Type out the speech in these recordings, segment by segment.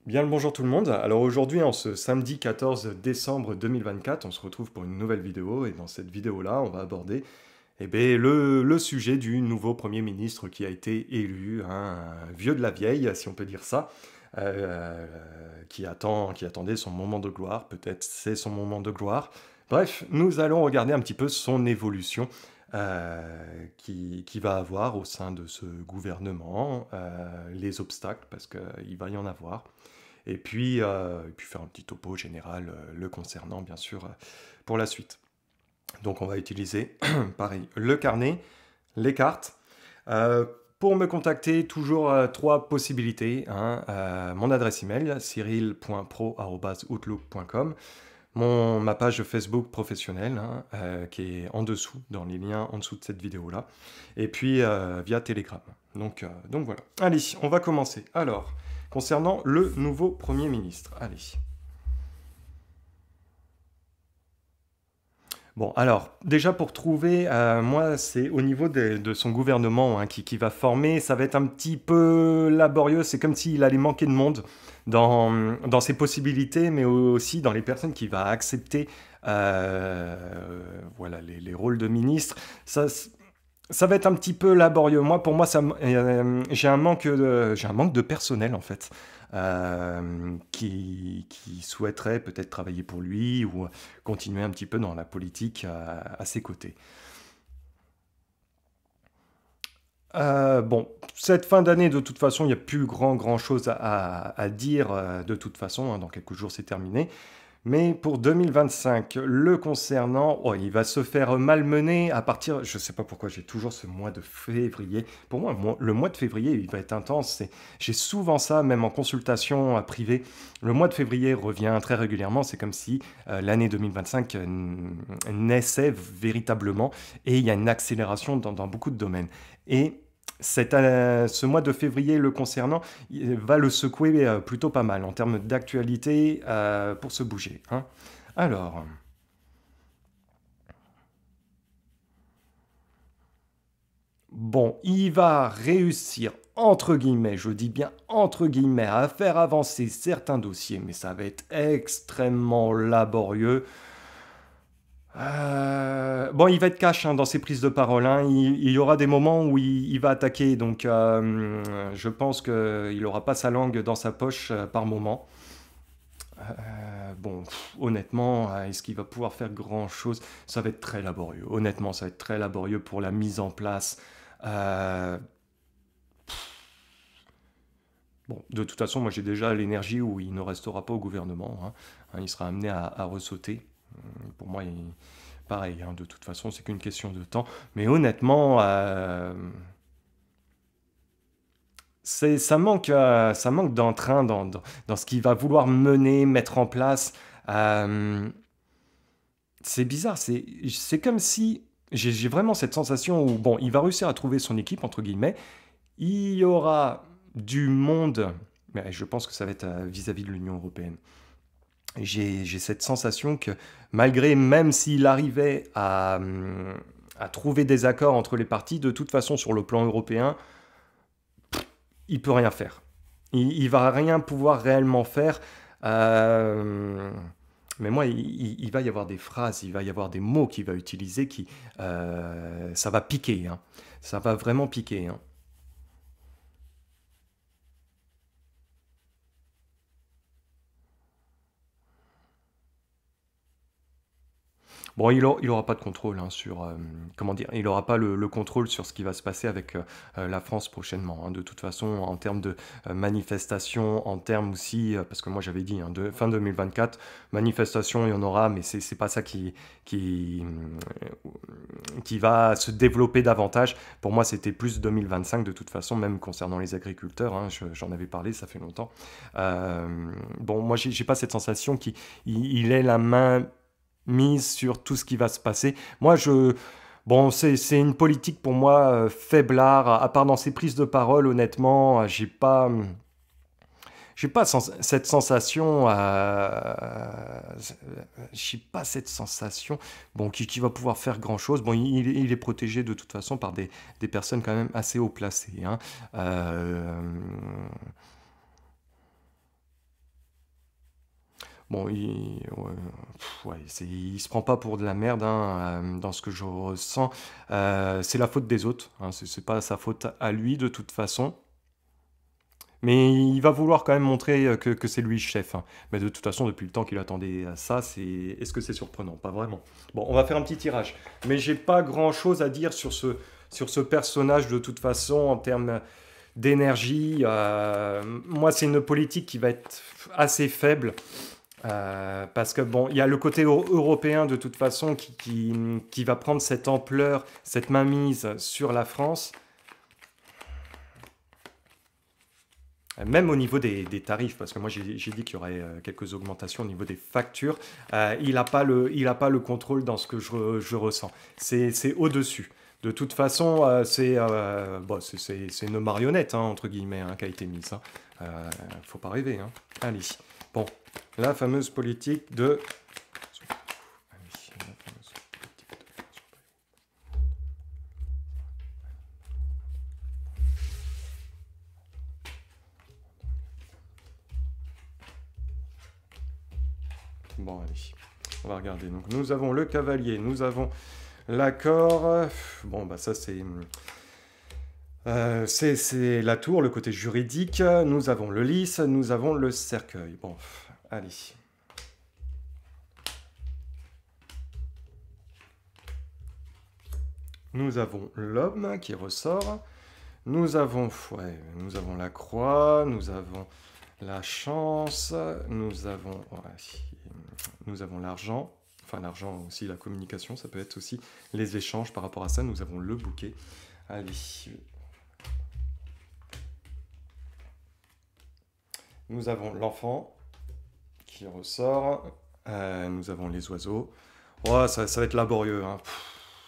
Bien le bonjour tout le monde. Alors aujourd'hui, en ce samedi 14 décembre 2024, on se retrouve pour une nouvelle vidéo et dans cette vidéo-là, on va aborder le sujet du nouveau Premier ministre qui a été élu, hein, un vieux de la vieille, si on peut dire ça, euh, qui attendait son moment de gloire. Peut-être c'est son moment de gloire. Bref, nous allons regarder un petit peu son évolution qui va avoir au sein de ce gouvernement, les obstacles, parce qu'il va y en avoir. Et puis faire un petit topo général le concernant, bien sûr, pour la suite. Donc on va utiliser, pareil, le carnet, les cartes. Pour me contacter, toujours trois possibilités, hein. Mon adresse email, cyril.pro@outlook.com. Ma page Facebook professionnelle, hein, qui est en dessous, dans les liens en dessous de cette vidéo-là. Et puis via Telegram. Donc voilà. Allez, on va commencer. Alors, concernant le nouveau Premier ministre. Allez. Bon, alors, déjà pour trouver, moi, c'est au niveau de son gouvernement, hein, qui va former, ça va être un petit peu laborieux, c'est comme s'il allait manquer de monde dans ses possibilités, mais aussi dans les personnes qu'il va accepter, voilà, les rôles de ministre. Ça, ça va être un petit peu laborieux. Pour moi, j'ai un manque de personnel en fait, qui souhaiterait peut-être travailler pour lui ou continuer un petit peu dans la politique à ses côtés. Bon, cette fin d'année, de toute façon, il n'y a plus grand chose à dire, de toute façon, hein, dans quelques jours c'est terminé. Mais pour 2025, le concernant, oh, il va se faire malmener à partir, je ne sais pas pourquoi j'ai toujours ce mois de février. Pour moi, le mois de février, il va être intense. J'ai souvent ça, même en consultation privée. Le mois de février revient très régulièrement. C'est comme si l'année 2025 naissait véritablement et il y a une accélération dans beaucoup de domaines. Et ce mois de février le concernant il va le secouer plutôt pas mal en termes d'actualité pour se bouger, hein. Alors, bon, il va réussir, entre guillemets, je dis bien entre guillemets, à faire avancer certains dossiers, mais ça va être extrêmement laborieux. Bon, il va être cash, hein, dans ses prises de parole, hein. Il y aura des moments où il va attaquer, donc je pense qu'il n'aura pas sa langue dans sa poche par moment. Bon, honnêtement, est-ce qu'il va pouvoir faire grand-chose? Ça va être très laborieux. Honnêtement, ça va être très laborieux pour la mise en place. Euh, bon, de toute façon, moi j'ai déjà l'énergie où il ne restera pas au gouvernement, hein. Il sera amené à ressauter. Pour moi, pareil, hein, de toute façon, c'est qu'une question de temps. Mais honnêtement, ça manque d'entrain dans ce qu'il va vouloir mener, mettre en place. Euh, c'est bizarre, c'est comme si j'ai vraiment cette sensation où, bon, il va réussir à trouver son équipe, entre guillemets, il y aura du monde, mais je pense que ça va être vis-à-vis de l'Union européenne. J'ai cette sensation que malgré, même s'il arrivait à trouver des accords entre les parties, de toute façon, sur le plan européen, il peut rien faire. Il va rien pouvoir réellement faire. Euh, mais moi, il va y avoir des phrases, il va y avoir des mots qu'il va utiliser qui, ça va piquer, hein. Ça va vraiment piquer, hein. Bon, il aura pas de contrôle, hein, sur, comment dire, il aura pas le contrôle sur ce qui va se passer avec la France prochainement, hein. De toute façon, en termes de manifestations, en termes aussi, parce que moi j'avais dit, hein, fin 2024, manifestations, il y en aura, mais c'est pas ça qui va se développer davantage. Pour moi, c'était plus 2025 de toute façon, même concernant les agriculteurs, hein, j'en avais parlé, ça fait longtemps. Bon, moi, j'ai pas cette sensation qu'il il ait la main mise sur tout ce qui va se passer. Moi, bon, c'est une politique pour moi faiblard, à part dans ses prises de parole, honnêtement, j'ai pas cette sensation, j'ai pas cette sensation, bon, qui va pouvoir faire grand chose. Bon, il est protégé de toute façon par des personnes quand même assez haut placées, hein. Euh, Bon, ouais, ouais, il se prend pas pour de la merde, hein, dans ce que je ressens. C'est la faute des autres, hein, c'est pas sa faute à lui de toute façon. Mais il va vouloir quand même montrer que c'est lui le chef, hein. Mais de toute façon, depuis le temps qu'il attendait à ça, est-ce que c'est surprenant? Pas vraiment. Bon, on va faire un petit tirage. Mais j'ai pas grand-chose à dire sur ce personnage de toute façon en termes d'énergie. Moi, c'est une politique qui va être assez faible. Parce que bon, il y a le côté européen de toute façon qui va prendre cette ampleur, cette mainmise sur la France. Même au niveau des tarifs, parce que moi j'ai dit qu'il y aurait quelques augmentations au niveau des factures, il n'a pas il a pas le contrôle dans ce que je ressens. C'est au-dessus. De toute façon, bon, c'est une marionnette, hein, entre guillemets, hein, qui a été mise, hein. Faut pas rêver, hein. Allez. Bon, la fameuse politique de... Allez, la fameuse politique de... Bon, allez, on va regarder. Donc, nous avons le cavalier, nous avons l'accord. Bon, bah ça, c'est la tour, le côté juridique. Nous avons le lys, nous avons le cercueil. Bon, allez. Nous avons l'homme qui ressort. Ouais, nous avons la croix, nous avons la chance, nous avons l'argent. Enfin, l'argent aussi, la communication, ça peut être aussi les échanges par rapport à ça. Nous avons le bouquet. Allez. Nous avons l'enfant qui ressort. Nous avons les oiseaux. Oh, ça va être laborieux, hein.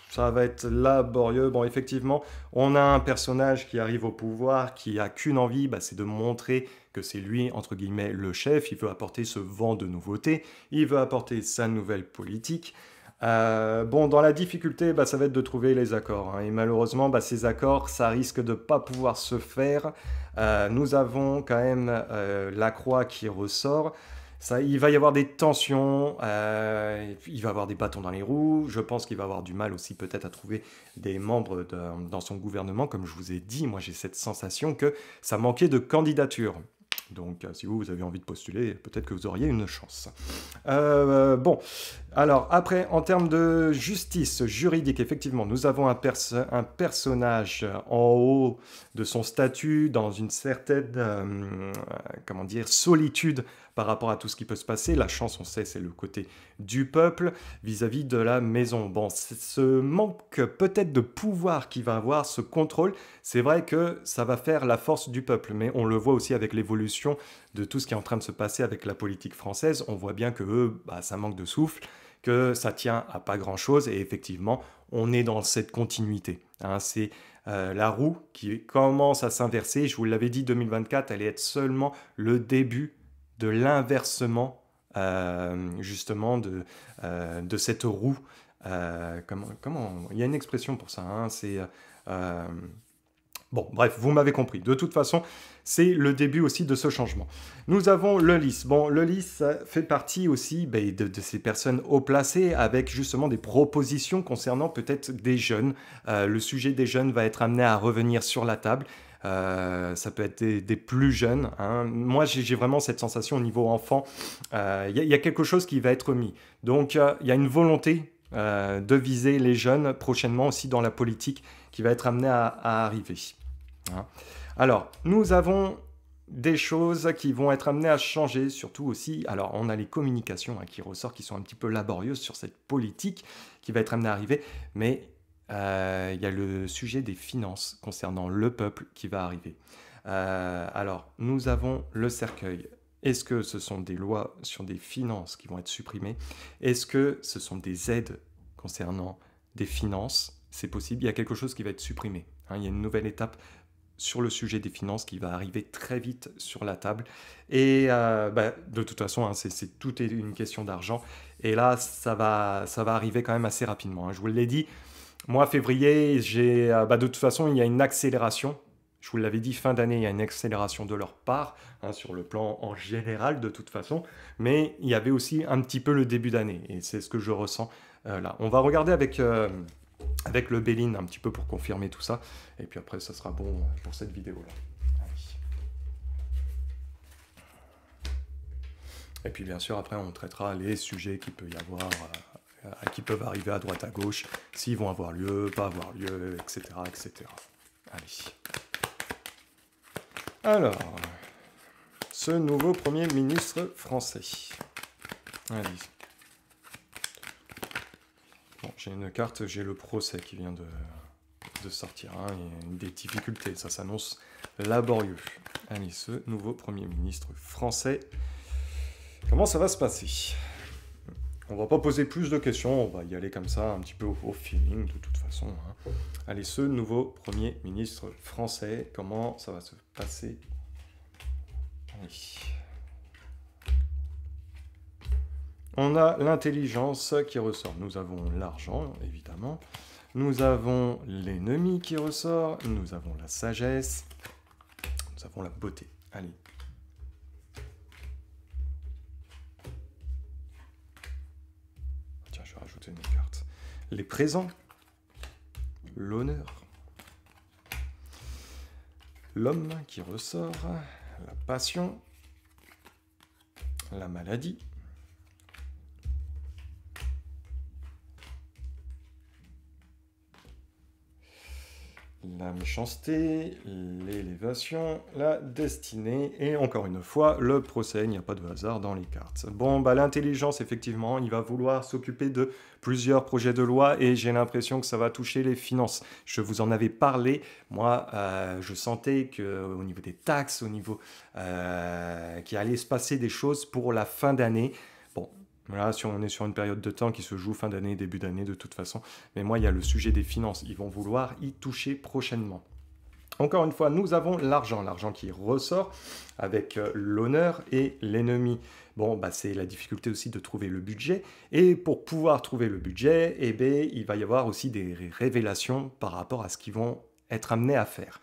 Ça va être laborieux. Bon, effectivement, on a un personnage qui arrive au pouvoir, qui a qu'une envie, bah, c'est de montrer que c'est lui, entre guillemets, le chef. Il veut apporter ce vent de nouveauté. Il veut apporter sa nouvelle politique. Bon, dans la difficulté, bah, ça va être de trouver les accords, hein. Et malheureusement, bah, ces accords, ça risque de ne pas pouvoir se faire. Nous avons quand même la croix qui ressort. Ça, il va y avoir des tensions, il va y avoir des bâtons dans les roues. Je pense qu'il va avoir du mal aussi peut-être à trouver des membres dans son gouvernement. Comme je vous ai dit, moi j'ai cette sensation que ça manquait de candidature. Donc si vous avez envie de postuler, peut-être que vous auriez une chance. Bon, alors après, en termes de justice juridique, effectivement, nous avons un personnage en haut de son statut, dans une certaine, comment dire, solitude par rapport à tout ce qui peut se passer. La chance, on sait, c'est le côté du peuple vis-à-vis de la maison. Bon, ce manque peut-être de pouvoir qu'il va avoir, ce contrôle, c'est vrai que ça va faire la force du peuple, mais on le voit aussi avec l'évolution de tout ce qui est en train de se passer avec la politique française. On voit bien que eux, bah, ça manque de souffle, que ça tient à pas grand-chose, et effectivement, on est dans cette continuité, hein. C'est la roue qui commence à s'inverser. Je vous l'avais dit, 2024 allait être seulement le début de l'inversement, justement de cette roue. Il y a une expression pour ça, hein, bon, bref, vous m'avez compris. De toute façon, c'est le début aussi de ce changement. Nous avons le lys. Bon, le lys ça fait partie aussi de ces personnes haut placées avec justement des propositions concernant peut-être des jeunes. Le sujet des jeunes va être amené à revenir sur la table. Ça peut être des plus jeunes, hein. Moi, j'ai vraiment cette sensation au niveau enfant. Y a quelque chose qui va être mis. Donc, il y a une volonté de viser les jeunes prochainement aussi dans la politique qui va être amenée à arriver, hein. Alors, nous avons des choses qui vont être amenées à changer, surtout aussi, alors on a les communications, hein, qui ressortent, qui sont un petit peu laborieuses sur cette politique qui va être amenée à arriver, mais il y a le sujet des finances concernant le peuple qui va arriver. Alors, nous avons le cercueil. Est-ce que ce sont des lois sur des finances qui vont être supprimées? Est-ce que ce sont des aides concernant des finances? C'est possible, il y a quelque chose qui va être supprimé, hein. Il y a une nouvelle étape sur le sujet des finances qui va arriver très vite sur la table. Et bah, de toute façon, hein, tout est une question d'argent. Et là, ça va arriver quand même assez rapidement, hein. Je vous l'ai dit, moi, février, de toute façon, il y a une accélération Je vous l'avais dit, fin d'année, il y a une accélération de leur part, hein, sur le plan en général de toute façon, mais il y avait aussi un petit peu le début d'année, et c'est ce que je ressens là. On va regarder avec le Béline un petit peu pour confirmer tout ça, et puis après ça sera bon pour cette vidéo-là. Et puis bien sûr, après on traitera les sujets qu'il peut y avoir, qui peuvent arriver à droite à gauche, s'ils vont avoir lieu, pas avoir lieu, etc. etc. Allez. Alors, ce nouveau Premier ministre français. Allez. Bon, j'ai une carte, j'ai le procès qui vient de sortir. Hein, il y a des difficultés, ça s'annonce laborieux. Allez, ce nouveau Premier ministre français, comment ça va se passer? On va pas poser plus de questions, on va y aller comme ça, un petit peu au feeling de toute façon. Hein. Allez, ce nouveau Premier ministre français, comment ça va se passer? Allez. On a l'intelligence qui ressort. Nous avons l'argent, évidemment. Nous avons l'ennemi qui ressort. Nous avons la sagesse. Nous avons la beauté. Allez. Tiens, je vais rajouter une carte. Les présents. L'honneur. L'homme qui ressort. La passion. La maladie. La méchanceté, l'élévation, la destinée, et encore une fois, le procès, il n'y a pas de hasard dans les cartes. Bon, bah l'intelligence, effectivement, il va vouloir s'occuper de plusieurs projets de loi, et j'ai l'impression que ça va toucher les finances. Je vous en avais parlé, moi, je sentais qu'au niveau des taxes, au niveau qu'il allait se passer des choses pour la fin d'année. Bon, là, on est sur une période de temps qui se joue fin d'année, début d'année de toute façon. Mais moi, il y a le sujet des finances. Ils vont vouloir y toucher prochainement. Encore une fois, nous avons l'argent qui ressort avec l'honneur et l'ennemi. Bon, bah, c'est la difficulté aussi de trouver le budget. Et pour pouvoir trouver le budget, eh bien, il va y avoir aussi des révélations par rapport à ce qu'ils vont être amenés à faire.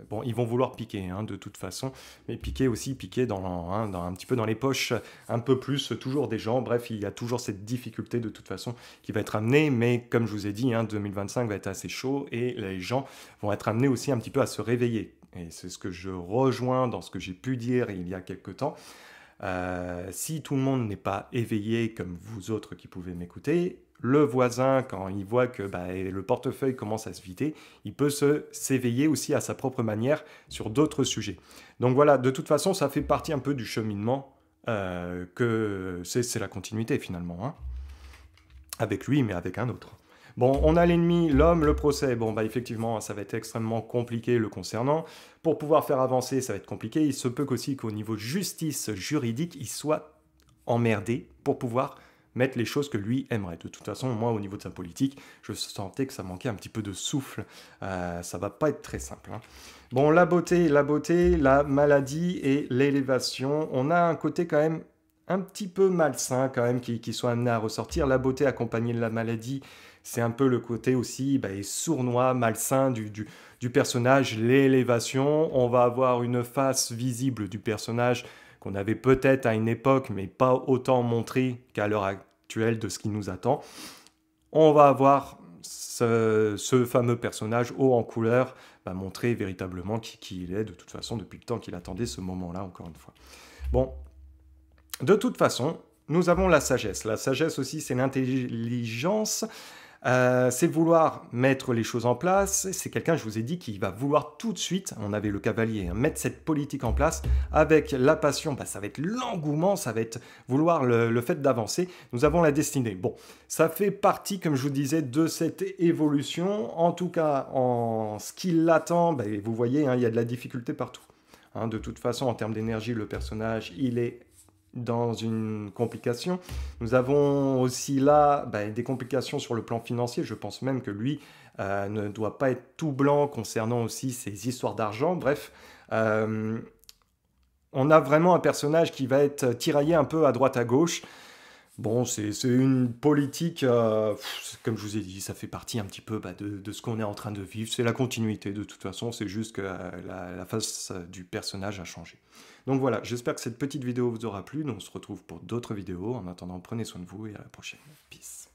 Bon, ils vont vouloir piquer, hein, de toute façon, mais piquer un petit peu dans les poches, un peu plus, toujours des gens. Bref, il y a toujours cette difficulté de toute façon qui va être amenée, mais comme je vous ai dit, hein, 2025 va être assez chaud et les gens vont être amenés aussi un petit peu à se réveiller. Et c'est ce que je rejoins dans ce que j'ai pu dire il y a quelque temps. Si tout le monde n'est pas éveillé comme vous autres qui pouvez m'écouter, le voisin, quand il voit que le portefeuille commence à se vider, il peut s'éveiller aussi à sa propre manière sur d'autres sujets. Donc voilà, de toute façon, ça fait partie un peu du cheminement, que c'est la continuité finalement, hein. Avec lui, mais avec un autre. Bon, on a l'ennemi, l'homme, le procès. Bon, bah effectivement, ça va être extrêmement compliqué le concernant. Pour pouvoir faire avancer, ça va être compliqué. Il se peut qu'aussi qu'au niveau justice juridique, il soit emmerdé pour pouvoir mettre les choses que lui aimerait. De toute façon, moi, au niveau de sa politique, je sentais que ça manquait un petit peu de souffle. Ça va pas être très simple, hein. Bon, la beauté, la maladie et l'élévation. On a un côté quand même un petit peu malsain quand même qui soit amené à ressortir. La beauté accompagnée de la maladie, c'est un peu le côté aussi sournois, malsain du personnage, l'élévation. On va avoir une face visible du personnage qu'on avait peut-être à une époque, mais pas autant montré qu'à l'heure actuelle de ce qui nous attend. On va avoir ce fameux personnage haut en couleur, montrer véritablement qui il est, de toute façon, depuis le temps qu'il attendait ce moment-là, encore une fois. Bon, de toute façon, nous avons la sagesse. La sagesse aussi, c'est l'intelligence. C'est vouloir mettre les choses en place. C'est quelqu'un, je vous ai dit, qui va vouloir tout de suite, on avait le cavalier, hein, mettre cette politique en place. Avec la passion, ça va être l'engouement, ça va être vouloir le fait d'avancer. Nous avons la destinée. Bon, ça fait partie, comme je vous disais, de cette évolution. En tout cas, en ce qui l'attend, vous voyez, hein, il y a de la difficulté partout. Hein, de toute façon, en termes d'énergie, le personnage, il est dans une complication. Nous avons aussi là des complications sur le plan financier. Je pense même que lui ne doit pas être tout blanc concernant aussi ses histoires d'argent. Bref, on a vraiment un personnage qui va être tiraillé un peu à droite à gauche. Bon, c'est une politique, comme je vous ai dit, ça fait partie un petit peu bah, de ce qu'on est en train de vivre. C'est la continuité de toute façon, c'est juste que la face du personnage a changé. Donc voilà, j'espère que cette petite vidéo vous aura plu. Nous, on se retrouve pour d'autres vidéos. En attendant, prenez soin de vous et à la prochaine. Peace.